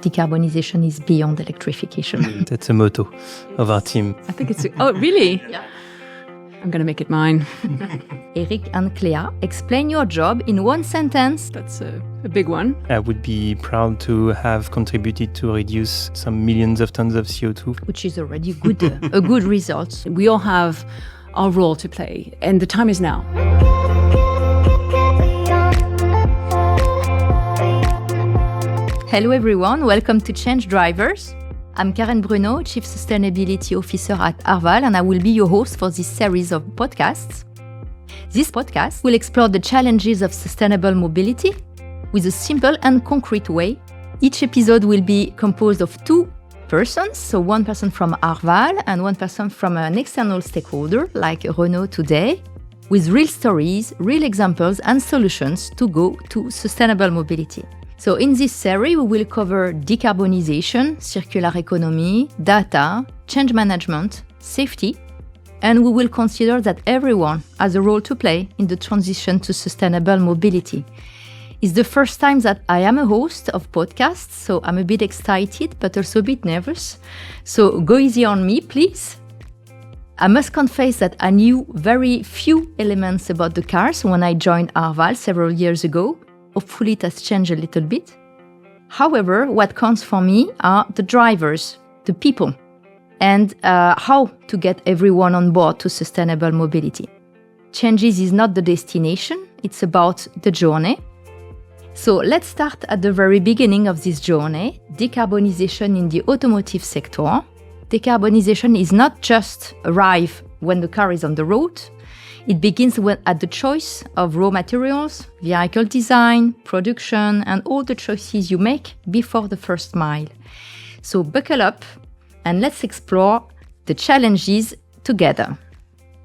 Decarbonisation is beyond electrification. That's a motto of our team. I think it's... Oh, really? Yeah. I'm going to make it mine. Eric and Cléa, explain your job in one sentence. That's a big one. I would be proud to have contributed to reduce some millions of tons of CO2. Which is already good, a good result. We all have our role to play, and the time is now. Hello everyone, welcome to Change Drivers. I'm Karen Brunot, Chief Sustainability Officer at Arval, and I will be your host for this series of podcasts. This podcast will explore the challenges of sustainable mobility with a simple and concrete way. Each episode will be composed of two persons, so one person from Arval and one person from an external stakeholder like Renault today, with real stories, real examples and solutions to go to sustainable mobility. So in this series, we will cover decarbonisation, circular economy, data, change management, safety, and we will consider that everyone has a role to play in the transition to sustainable mobility. It's the first time that I am a host of podcasts, so I'm a bit excited, but also a bit nervous. So go easy on me, please. I must confess that I knew very few elements about the cars when I joined Arval several years ago. Hopefully it has changed a little bit. However, what counts for me are the drivers, the people, and how to get everyone on board to sustainable mobility. Changes is not the destination, it's about the journey. So let's start at the very beginning of this journey, decarbonisation in the automotive sector. Decarbonisation is not just arrive when the car is on the road. It begins at the choice of raw materials, vehicle design, production, and all the choices you make before the first mile. So buckle up and let's explore the challenges together.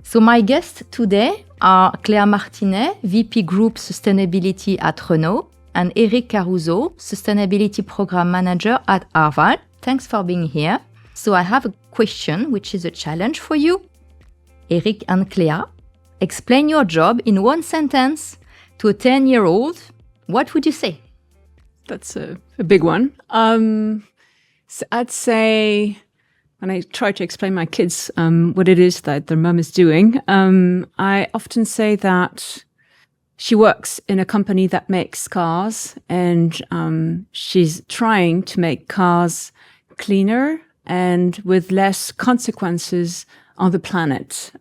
So my guests today are Cléa Martinet, VP Group Sustainability at Renault, and Eric Caruso, Sustainability Program Manager at Arval. Thanks for being here. So I have a question, which is a challenge for you. Eric and Cléa, explain your job in one sentence to a 10-year-old. What would you say? That's a big one. So I'd say, when I try to explain my kids what it is that their mum is doing, I often say that she works in a company that makes cars, and she's trying to make cars cleaner and with less consequences on the planet.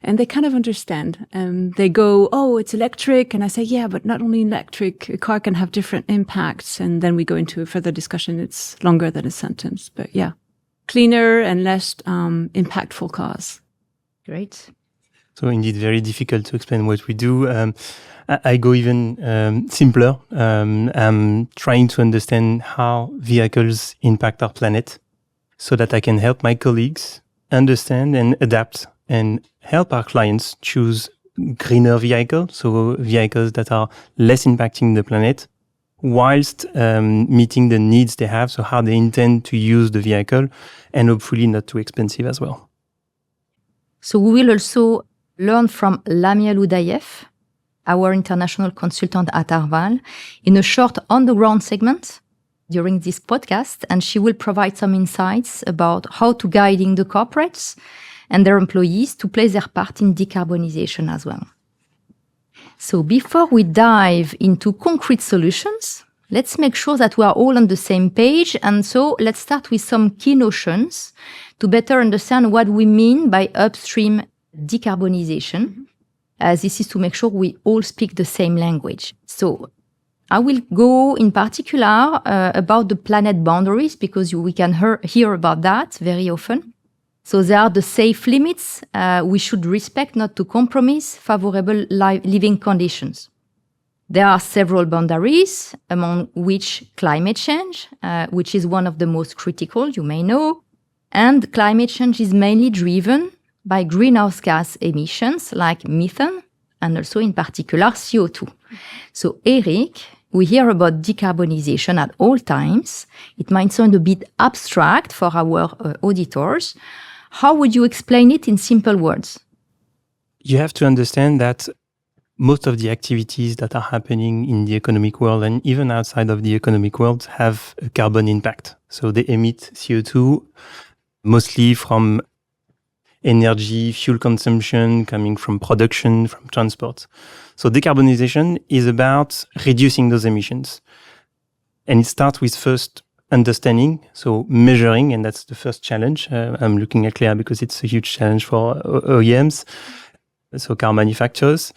And they kind of understand. They go, oh, it's electric. And I say, yeah, but not only electric, a car can have different impacts. And then we go into a further discussion. It's longer than a sentence. But yeah, cleaner and less impactful cars. Great. So indeed, very difficult to explain what we do. I go even simpler. I'm trying to understand how vehicles impact our planet so that I can help my colleagues understand and adapt and help our clients choose greener vehicles, so vehicles that are less impacting the planet, whilst meeting the needs they have, so how they intend to use the vehicle, and hopefully not too expensive as well. So we will also learn from Lamia Loudhaief, our international consultant at Arval, in a short on-the-ground segment during this podcast, and she will provide some insights about how to guiding the corporates and their employees to play their part in decarbonisation as well. So before we dive into concrete solutions, let's make sure that we are all on the same page. And so let's start with some key notions to better understand what we mean by upstream decarbonisation. This is to make sure we all speak the same language. So I will go in particular about the planet boundaries, because we can hear about that very often. So there are the safe limits we should respect, not to compromise favorable living conditions. There are several boundaries, among which climate change, which is one of the most critical, you may know. And climate change is mainly driven by greenhouse gas emissions like methane and also in particular CO2. So Eric, we hear about decarbonisation at all times. It might sound a bit abstract for our auditors. How would you explain it in simple words? You have to understand that most of the activities that are happening in the economic world and even outside of the economic world have a carbon impact. So they emit CO2 mostly from energy, fuel consumption, coming from production, from transport. So decarbonization is about reducing those emissions. And it starts with first understanding, so measuring, and that's the first challenge. I'm looking at Cléa because it's a huge challenge for OEMs, so car manufacturers,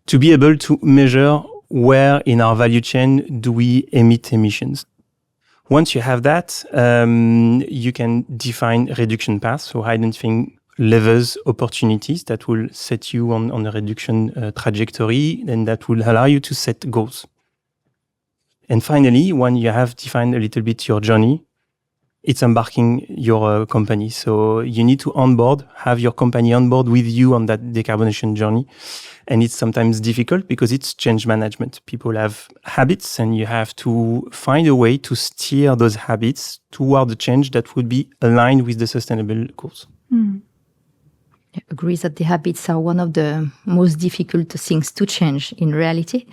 to be able to measure where in our value chain do we emit emissions. Once you have that, you can define reduction paths, so identifying levers, opportunities that will set you on a reduction trajectory, and that will allow you to set goals. And finally, when you have defined a little bit your journey, it's embarking your company. So you need to have your company on board with you on that decarbonization journey. And it's sometimes difficult because it's change management. People have habits and you have to find a way to steer those habits toward the change that would be aligned with the sustainable goals. I agree that the habits are one of the most difficult things to change in reality.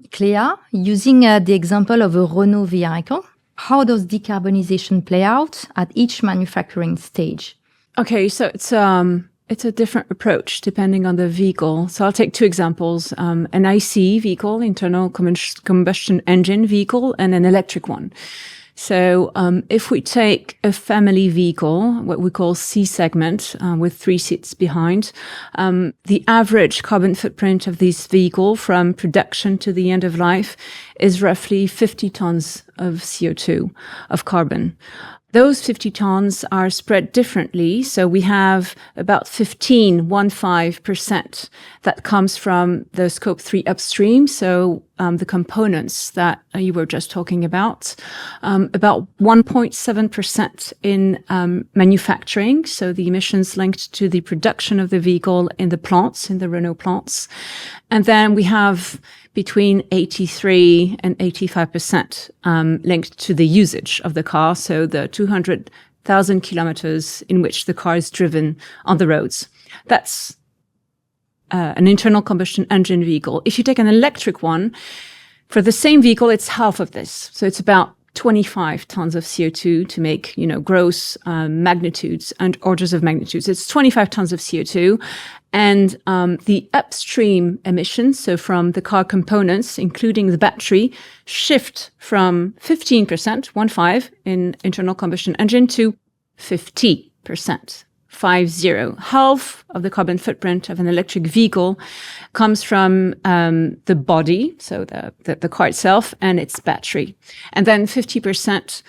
Cléa, using the example of a Renault vehicle, how does decarbonization play out at each manufacturing stage? Okay, so it's a different approach depending on the vehicle. So I'll take two examples, an IC vehicle, internal combustion engine vehicle, and an electric one. So if we take a family vehicle, what we call C segment, with 3 seats behind, the average carbon footprint of this vehicle from production to the end of life is roughly 50 tons of CO2, of carbon. Those 50 tons are spread differently. So we have about 15% that comes from the scope 3 upstream. So the components that you were just talking about 1.7% in manufacturing. So the emissions linked to the production of the vehicle in the plants, in the Renault plants. And then we have between 83 and 85% linked to the usage of the car. So the 200,000 kilometers in which the car is driven on the roads. That's an internal combustion engine vehicle. If you take an electric one, for the same vehicle, it's half of this. So it's about 25 tons of CO2 to make, gross magnitudes and orders of magnitudes. It's 25 tons of CO2. And the upstream emissions, so from the car components, including the battery, shift from 15%, 1.5 in internal combustion engine, to 50%. 50. Half of the carbon footprint of an electric vehicle comes from the body, so the car itself, and its battery. And then 50%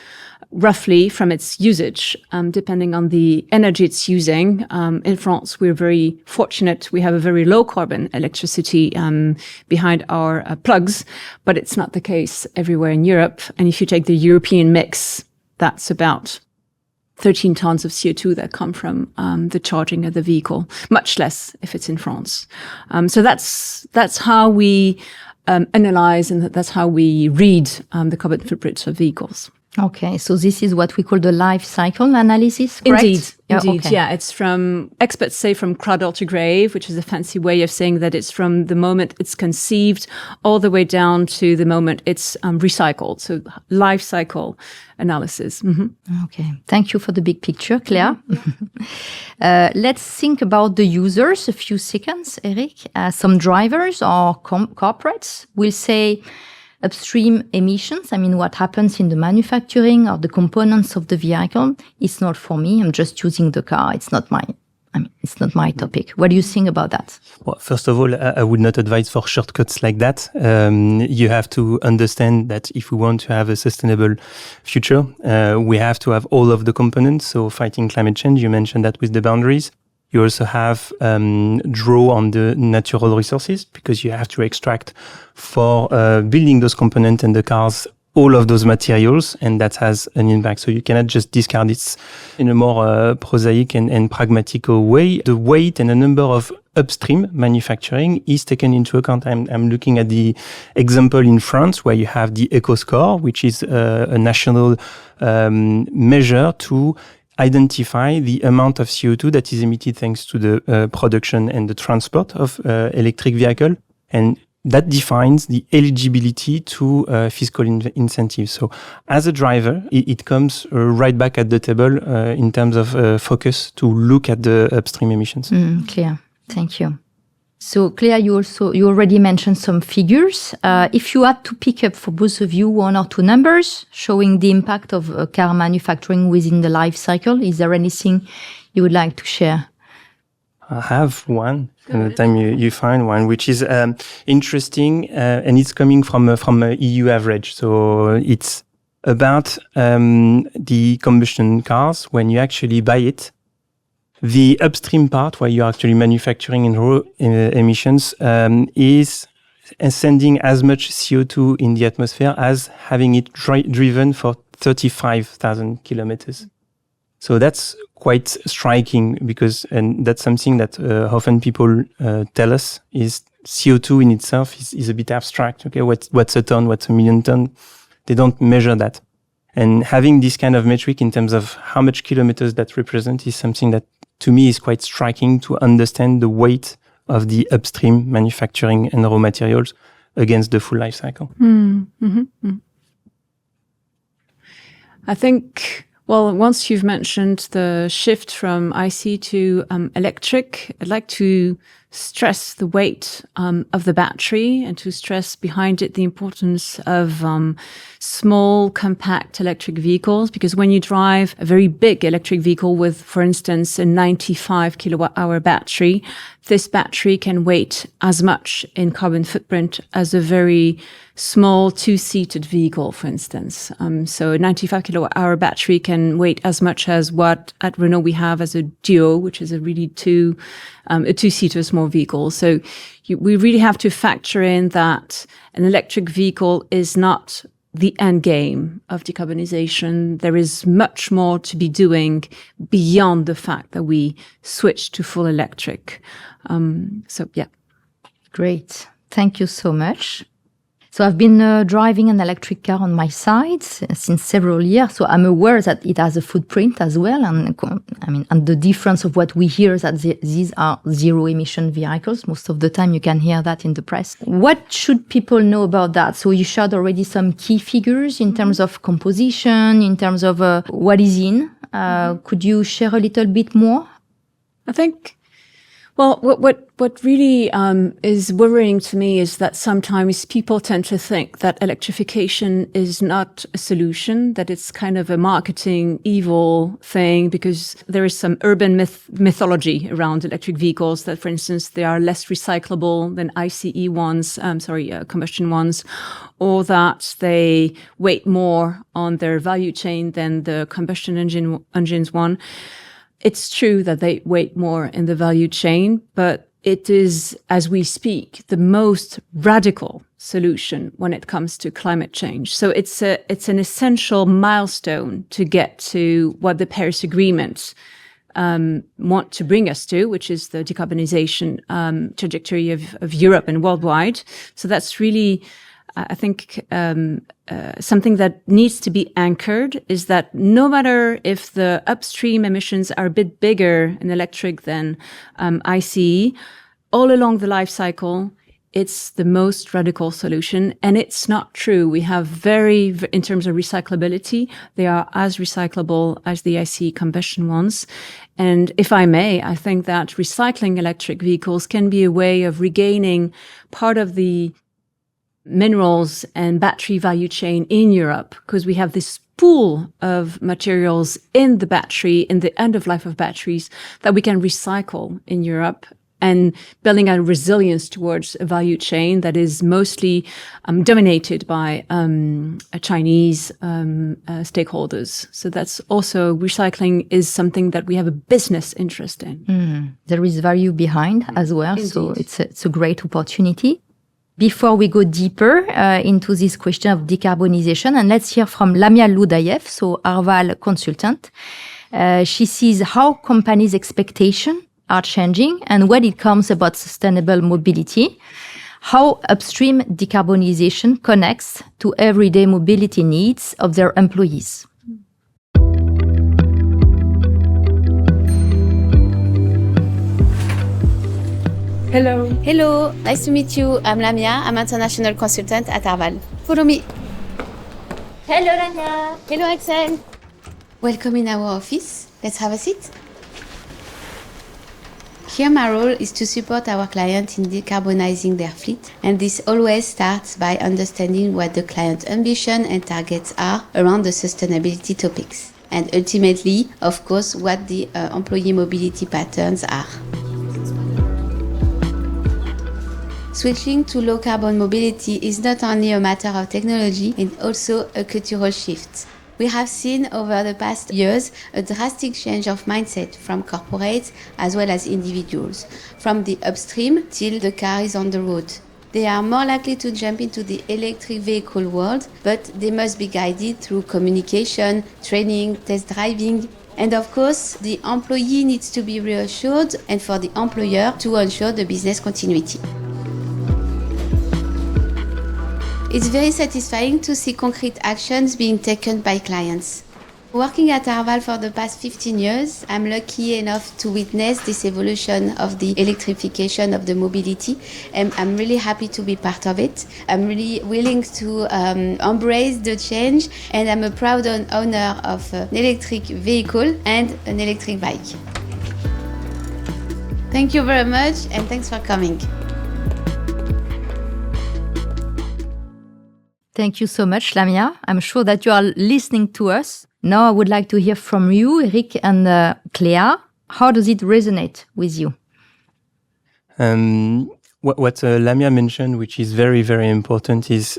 roughly from its usage, depending on the energy it's using. In France, we're very fortunate. We have a very low carbon electricity behind our plugs, but it's not the case everywhere in Europe. And if you take the European mix, that's about 13 tons of CO2 that come from the charging of the vehicle, much less if it's in France. So that's how we analyze, and that's how we read the carbon footprints of vehicles. Okay, so this is what we call the life cycle analysis, correct? Indeed. Okay. Yeah, it's from, experts say, from cradle to grave, which is a fancy way of saying that it's from the moment it's conceived all the way down to the moment it's recycled. So life cycle analysis. Mm-hmm. Okay, thank you for the big picture, Cléa. Let's think about the users a few seconds, Eric. Some drivers or corporates will say, upstream emissions, what happens in the manufacturing or the components of the vehicle, it's not for me. I'm just using the car. It's not my topic. What do you think about that? Well, first of all, I would not advise for shortcuts like that. You have to understand that if we want to have a sustainable future, we have to have all of the components. So fighting climate change, you mentioned that with the boundaries. You also have draw on the natural resources because you have to extract for building those components and the cars all of those materials, and that has an impact. So you cannot just discard it in a more prosaic and pragmatical way. The weight and the number of upstream manufacturing is taken into account. I'm looking at the example in France where you have the Eco Score, which is a national measure to identify the amount of CO2 that is emitted thanks to the production and the transport of electric vehicle. And that defines the eligibility to fiscal incentives. So as a driver, it comes right back at the table in terms of focus to look at the upstream emissions. Clear. Thank you. So Cléa, you already mentioned some figures. If you had to pick up for both of you one or two numbers showing the impact of car manufacturing within the life cycle, is there anything you would like to share? I have one. And the time you find one, which is interesting, and it's coming from a EU average. So it's about the combustion cars when you actually buy it. The upstream part, where you're actually manufacturing in raw emissions, is sending as much CO2 in the atmosphere as having it driven for 35,000 kilometers. So that's quite striking because, and that's something that often people tell us, is CO2 in itself is a bit abstract. Okay, what's a ton? What's a million ton? They don't measure that. And having this kind of metric in terms of how much kilometers that represent is something that to me is quite striking to understand the weight of the upstream manufacturing and raw materials against the full life cycle. I think, well, once you've mentioned the shift from IC to electric, I'd like to stress the weight of the battery and to stress behind it the importance of small, compact electric vehicles. Because when you drive a very big electric vehicle with, for instance, a 95 kilowatt-hour battery, this battery can weight as much in carbon footprint as a very small two-seated vehicle, for instance. So a 95 kilowatt-hour battery can weight as much as what at Renault we have as a Duo, which is a really a two-seater small vehicle. So we really have to factor in that an electric vehicle is not the end game of decarbonization. There is much more to be doing beyond the fact that we switch to full electric. So, yeah. Great. Thank you so much. So I've been driving an electric car on my side since several years. So I'm aware that it has a footprint as well. And and the difference of what we hear is that these are zero emission vehicles. Most of the time you can hear that in the press. What should people know about that? So you shared already some key figures in terms of composition, in terms of what is in. Could you share a little bit more? I think, well, what really is worrying to me is that sometimes people tend to think that electrification is not a solution, that it's kind of a marketing evil thing, because there is some urban mythology around electric vehicles that, for instance, they are less recyclable than ICE ones, combustion ones, or that they weight more on their value chain than the combustion engines one. It's true that they weight more in the value chain, but it is, as we speak, the most radical solution when it comes to climate change. So it's an essential milestone to get to what the Paris Agreement want to bring us to, which is the decarbonization trajectory of Europe and worldwide. So that's really, I think, something that needs to be anchored is that no matter if the upstream emissions are a bit bigger in electric than ICE, all along the life cycle, it's the most radical solution. And it's not true. We have in terms of recyclability, they are as recyclable as the ICE combustion ones. And if I may, I think that recycling electric vehicles can be a way of regaining part of the minerals and battery value chain in Europe, because we have this pool of materials in the battery, in the end of life of batteries, that we can recycle in Europe, and building a resilience towards a value chain that is mostly dominated by Chinese stakeholders. So that's also, recycling is something that we have a business interest in. There is value behind as well. Indeed. So it's a great opportunity. Before we go deeper into this question of decarbonization, and let's hear from Lamia Loudhaief, so Arval consultant. She sees how companies' expectations are changing and when it comes about sustainable mobility, how upstream decarbonization connects to everyday mobility needs of their employees. Hello. Hello, nice to meet you. I'm Lamia. I'm international consultant at Arval. Follow me. Hello, Lamia. Hello, Axel. Welcome in our office. Let's have a seat. Here, my role is to support our client in decarbonizing their fleet. And this always starts by understanding what the client's ambition and targets are around the sustainability topics. And ultimately, of course, what the employee mobility patterns are. Switching to low carbon mobility is not only a matter of technology, it's also a cultural shift. We have seen over the past years a drastic change of mindset from corporates as well as individuals, from the upstream till the car is on the road. They are more likely to jump into the electric vehicle world, but they must be guided through communication, training, test driving. And of course, the employee needs to be reassured and for the employer to ensure the business continuity. It's very satisfying to see concrete actions being taken by clients. Working at Arval for the past 15 years, I'm lucky enough to witness this evolution of the electrification of the mobility, and I'm really happy to be part of it. I'm really willing to embrace the change, and I'm a proud owner of an electric vehicle and an electric bike. Thank you very much, and thanks for coming. Thank you so much, Lamia. I'm sure that you are listening to us. Now I would like to hear from you, Eric and Cléa. How does it resonate with you? What Lamia mentioned, which is very, very important, is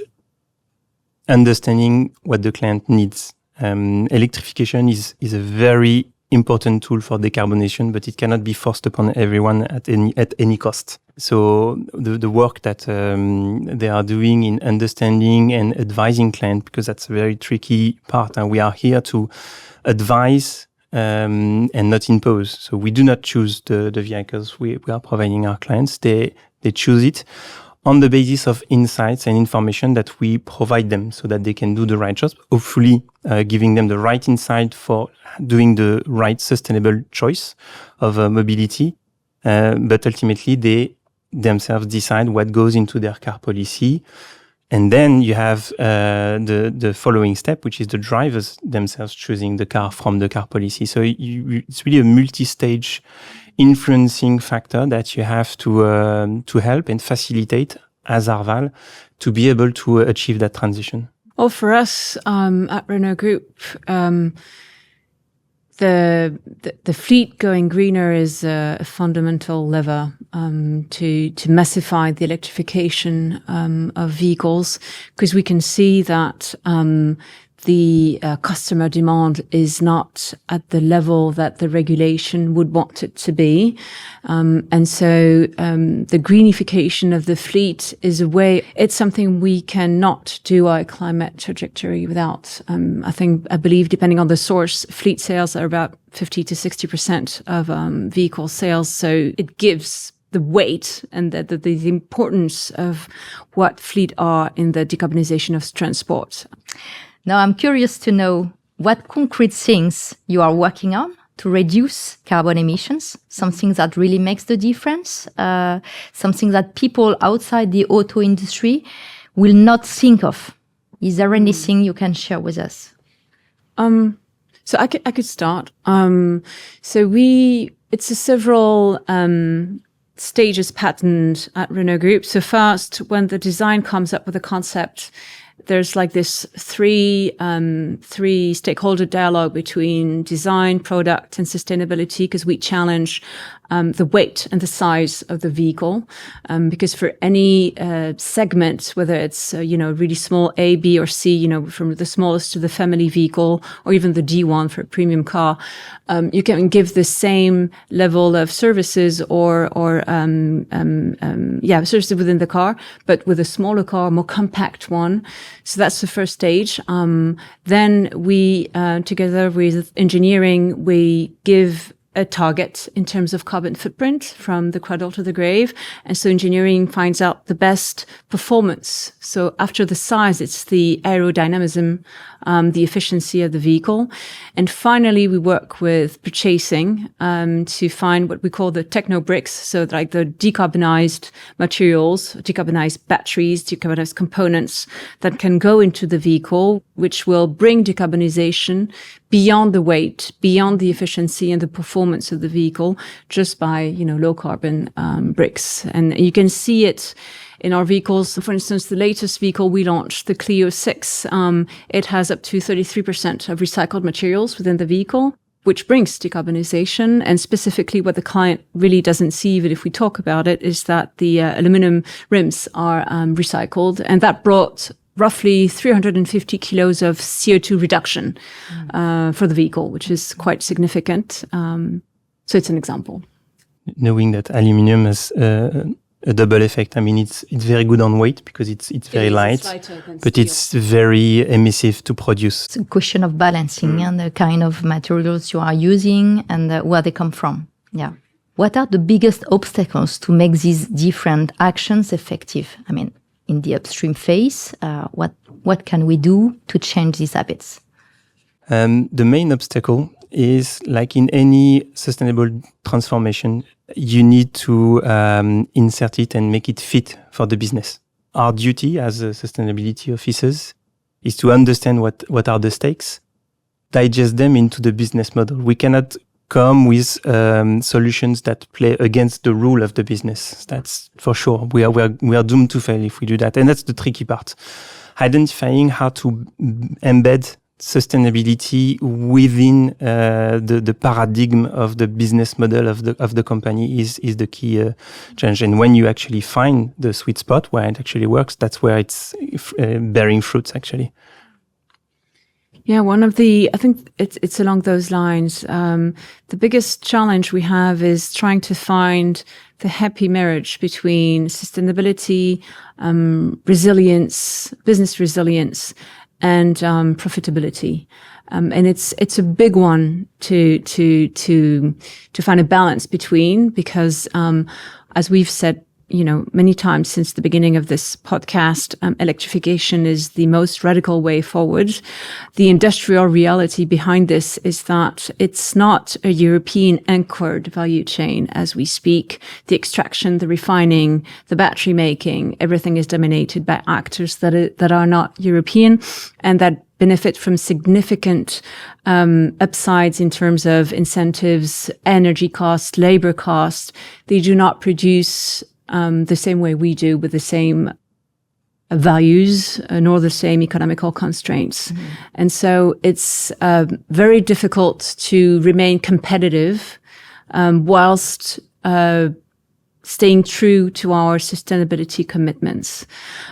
understanding what the client needs. Electrification is a very important tool for decarbonization, but it cannot be forced upon everyone at any cost. So the work that they are doing in understanding and advising clients, because that's a very tricky part, and we are here to advise and not impose. So we do not choose the vehicles we are providing our clients. They choose it on the basis of insights and information that we provide them so that they can do the right job, hopefully giving them the right insight for doing the right sustainable choice of mobility. But ultimately, they themselves decide what goes into their car policy. And then you have the following step, which is the drivers themselves choosing the car from the car policy. So it's really a multi-stage influencing factor that you have to help and facilitate as Arval to be able to achieve that transition. Well, for us at Renault Group, the fleet going greener is a fundamental lever to massify the electrification of vehicles, because we can see that the customer demand is not at the level that the regulation would want it to be. And so the greenification of the fleet is a way, it's something we cannot do our climate trajectory without. I believe, depending on the source, fleet sales are about 50 to 60% of vehicle sales. So it gives the weight and the importance of what fleet are in the decarbonization of transport. Now, I'm curious to know what concrete things you are working on to reduce carbon emissions, something that really makes the difference, something that people outside the auto industry will not think of. Is there anything you can share with us? So I could start. It's a several stages patterned at Renault Group. So first, when the design comes up with a concept, there's like this three stakeholder dialogue between design, product, and sustainability, because we challenge the weight and the size of the vehicle, because for any segment, whether it's really small A, B, or C, from the smallest to the family vehicle, or even the D1 for a premium car, you can give the same level of services or services within the car, but with a smaller car, more compact one. So that's the first stage. Then we, together with engineering, we give a target in terms of carbon footprint from the cradle to the grave. And so engineering finds out the best performance. So after the size, it's the aerodynamism, the efficiency of the vehicle. And finally, we work with purchasing to find what we call the techno bricks. So like the decarbonized materials, decarbonized batteries, decarbonized components that can go into the vehicle, which will bring decarbonization beyond the weight, beyond the efficiency and the performance of the vehicle, just by, low carbon bricks. And you can see it in our vehicles. For instance, the latest vehicle we launched, the Clio 6, it has up to 33% of recycled materials within the vehicle, which brings decarbonization. And specifically what the client really doesn't see, even if we talk about it, is that the aluminum rims are recycled. And that brought roughly 350 kilos of CO2 reduction for the vehicle, which is quite significant. So it's an example. Knowing that aluminium has a double effect. I mean, it's very good on weight because it's very light, but steel. It's very emissive to produce. It's a question of balancing and the kind of materials you are using and where they come from. Yeah. What are the biggest obstacles to make these different actions effective? I mean, in the upstream phase, what can we do to change these habits? The main obstacle is, like in any sustainable transformation, you need to insert it and make it fit for the business. Our duty as sustainability officers is to understand what are the stakes, digest them into the business model. We cannot come with solutions that play against the rule of the business. That's for sure. We are doomed to fail if we do that. And that's the tricky part. Identifying how to embed sustainability within the paradigm of the business model of the company is the key challenge. And when you actually find the sweet spot where it actually works, that's where it's bearing fruits actually. Yeah, I think it's along those lines. The biggest challenge we have is trying to find the happy marriage between sustainability, resilience, business resilience, and profitability. And it's a big one to find a balance between, because as we've said, many times since the beginning of this podcast, electrification is the most radical way forward. The industrial reality behind this is that it's not a European anchored value chain as we speak. The extraction, the refining, the battery making, everything is dominated by actors that are not European and that benefit from significant upsides in terms of incentives, energy costs, labor costs. They do not produce the same way we do, with the same values, nor the same economical constraints. Mm-hmm. And so it's very difficult to remain competitive whilst staying true to our sustainability commitments.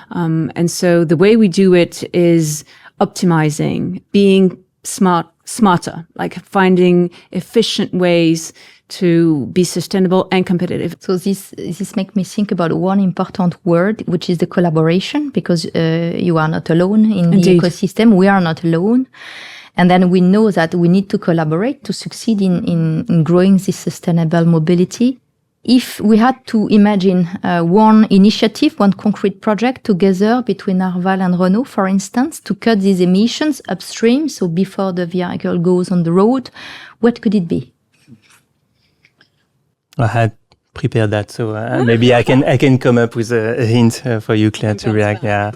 And so the way we do it is optimizing, being smarter, like finding efficient ways to be sustainable and competitive. So this makes me think about one important word, which is the collaboration, because you are not alone in Indeed. The ecosystem. We are not alone. And then we know that we need to collaborate to succeed in growing this sustainable mobility. If we had to imagine one initiative, one concrete project together between Arval and Renault, for instance, to cut these emissions upstream, so before the vehicle goes on the road, what could it be? I had prepared that, so maybe I can come up with a hint for you, Cléa, to react. Yeah,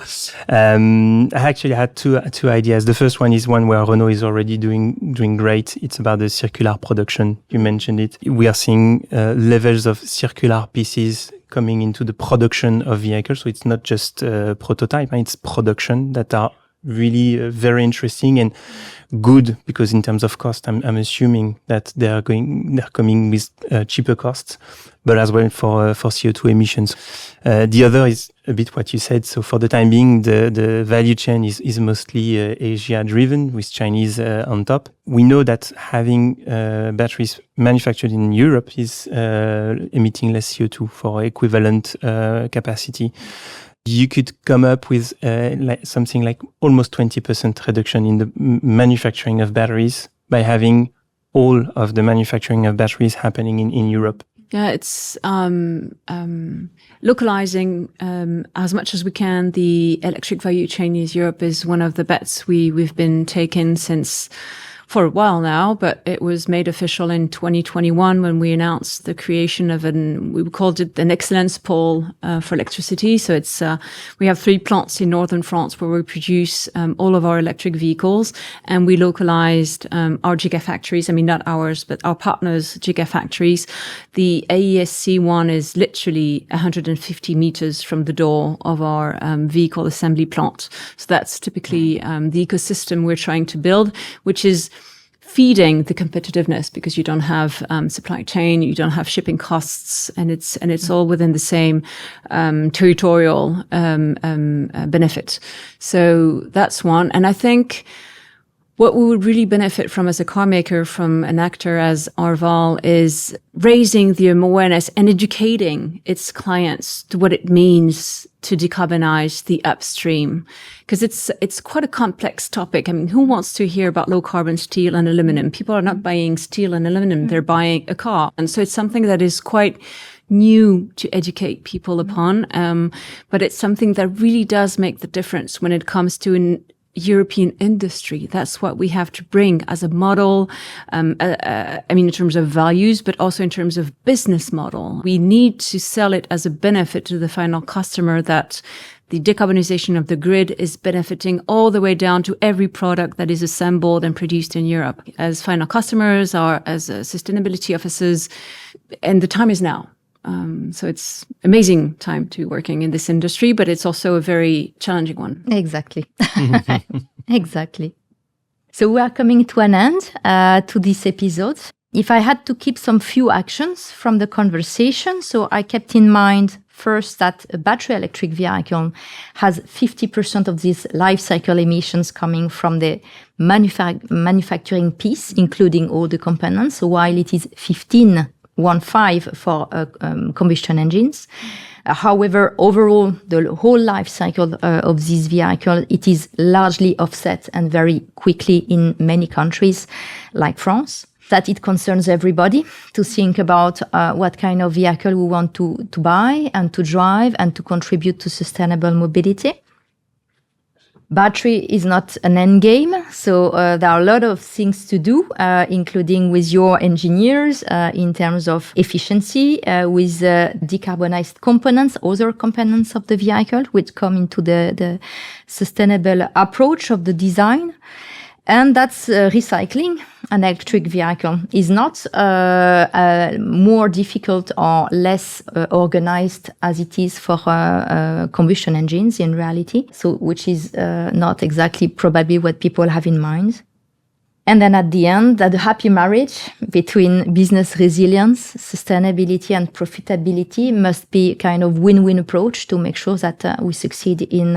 I actually had two ideas. The first one is one where Renault is already doing great. It's about the circular production. You mentioned it. We are seeing levels of circular pieces coming into the production of vehicles. So it's not just prototype; it's production that are really very interesting and good, because in terms of cost, I'm assuming that they're coming with cheaper costs, but as well for CO2 emissions. The other is a bit what you said. So for the time being, the value chain is mostly Asia driven, with Chinese on top. We know that having batteries manufactured in Europe is emitting less CO2 for equivalent capacity. You could come up with something like almost 20% reduction in the manufacturing of batteries by having all of the manufacturing of batteries happening in Europe? Yeah, it's localizing as much as we can. The electric value chain in Europe is one of the bets we've been taking since for a while now, but it was made official in 2021 when we announced the creation of we called it an excellence pole for electricity. So it's we have 3 plants in northern France where we produce all of our electric vehicles, and we localized our gigafactories. I mean, not ours, but our partners' gigafactories. The AESC one is literally 150 meters from the door of our vehicle assembly plant. So that's typically the ecosystem we're trying to build, which is feeding the competitiveness, because you don't have supply chain, you don't have shipping costs, and it's all within the same territorial benefit. So that's one. And I think what we would really benefit from as a car maker, from an actor as Arval, is raising the awareness and educating its clients to what it means to decarbonize the upstream, because it's quite a complex topic. I mean, who wants to hear about low carbon steel and aluminum? People are not buying steel and aluminum, they're buying a car. And so it's something that is quite new to educate people upon. But it's something that really does make the difference when it comes to an European industry. That's what we have to bring as a model. I mean, in terms of values, but also in terms of business model. We need to sell it as a benefit to the final customer, that the decarbonization of the grid is benefiting all the way down to every product that is assembled and produced in Europe. As final customers or as sustainability officers, and the time is now. So it's amazing time to working in this industry, but it's also a very challenging one. Exactly. Exactly. So we are coming to an end to this episode. If I had to keep some few actions from the conversation, so I kept in mind first that a battery electric vehicle has 50% of these life cycle emissions coming from the manufacturing piece, including all the components. So while it is 15 for combustion engines. However, overall, the whole life cycle of this vehicle, it is largely offset and very quickly in many countries like France. That it concerns everybody to think about what kind of vehicle we want to buy and to drive and to contribute to sustainable mobility. Battery is not an end game, so there are a lot of things to do, including with your engineers in terms of efficiency, with decarbonized components, other components of the vehicle, which come into the sustainable approach of the design. And that's recycling an electric vehicle is not more difficult or less organized as it is for combustion engines in reality. So, which is not exactly probably what people have in mind. And then at the end, that the happy marriage between business resilience, sustainability, and profitability must be kind of win-win approach to make sure that we succeed in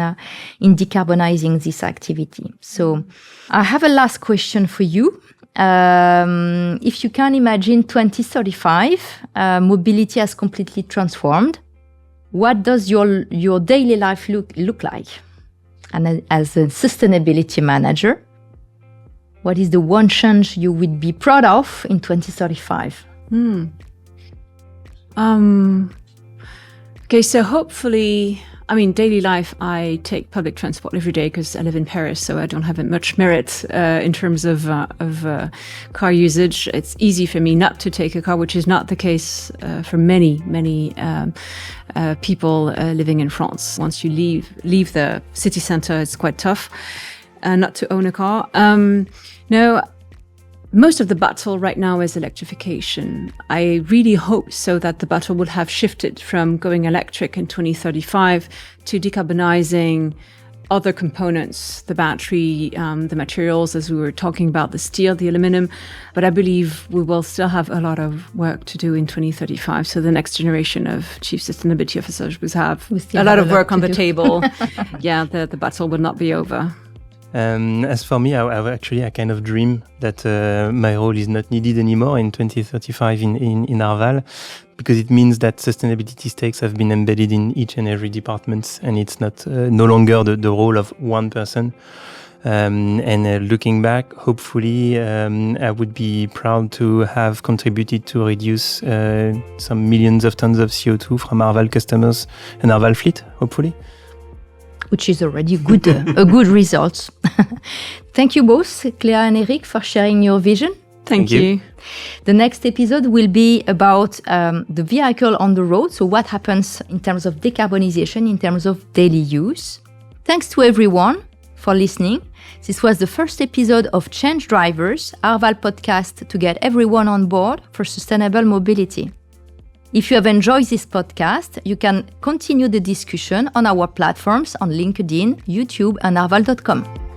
decarbonizing this activity. So I have a last question for you. If you can imagine 2035, mobility has completely transformed. What does your daily life look like? And as a sustainability manager, what is the one change you would be proud of in 2035? Okay, so hopefully, I mean, daily life, I take public transport every day because I live in Paris, so I don't have much merit in terms of car usage. It's easy for me not to take a car, which is not the case for many people living in France. Once you leave the city center, it's quite tough not to own a car. No, most of the battle right now is electrification. I really hope so that the battle will have shifted from going electric in 2035 to decarbonizing other components, the battery, the materials, as we were talking about, the steel, the aluminum. But I believe we will still have a lot of work to do in 2035. So the next generation of chief sustainability officers will have a lot of work on the table. Yeah, the battle will not be over. As for me, I kind of dream that my role is not needed anymore in 2035 in Arval, because it means that sustainability stakes have been embedded in each and every department, and it's not no longer the role of one person. And looking back, hopefully, I would be proud to have contributed to reduce some millions of tons of CO2 from Arval customers and Arval fleet, hopefully. Which is already a good result. Thank you both, Cléa and Eric, for sharing your vision. Thank you. The next episode will be about the vehicle on the road, so what happens in terms of decarbonization, in terms of daily use. Thanks to everyone for listening. This was the first episode of Change Drivers, Arval podcast to get everyone on board for sustainable mobility. If you have enjoyed this podcast, you can continue the discussion on our platforms on LinkedIn, YouTube, and arval.com.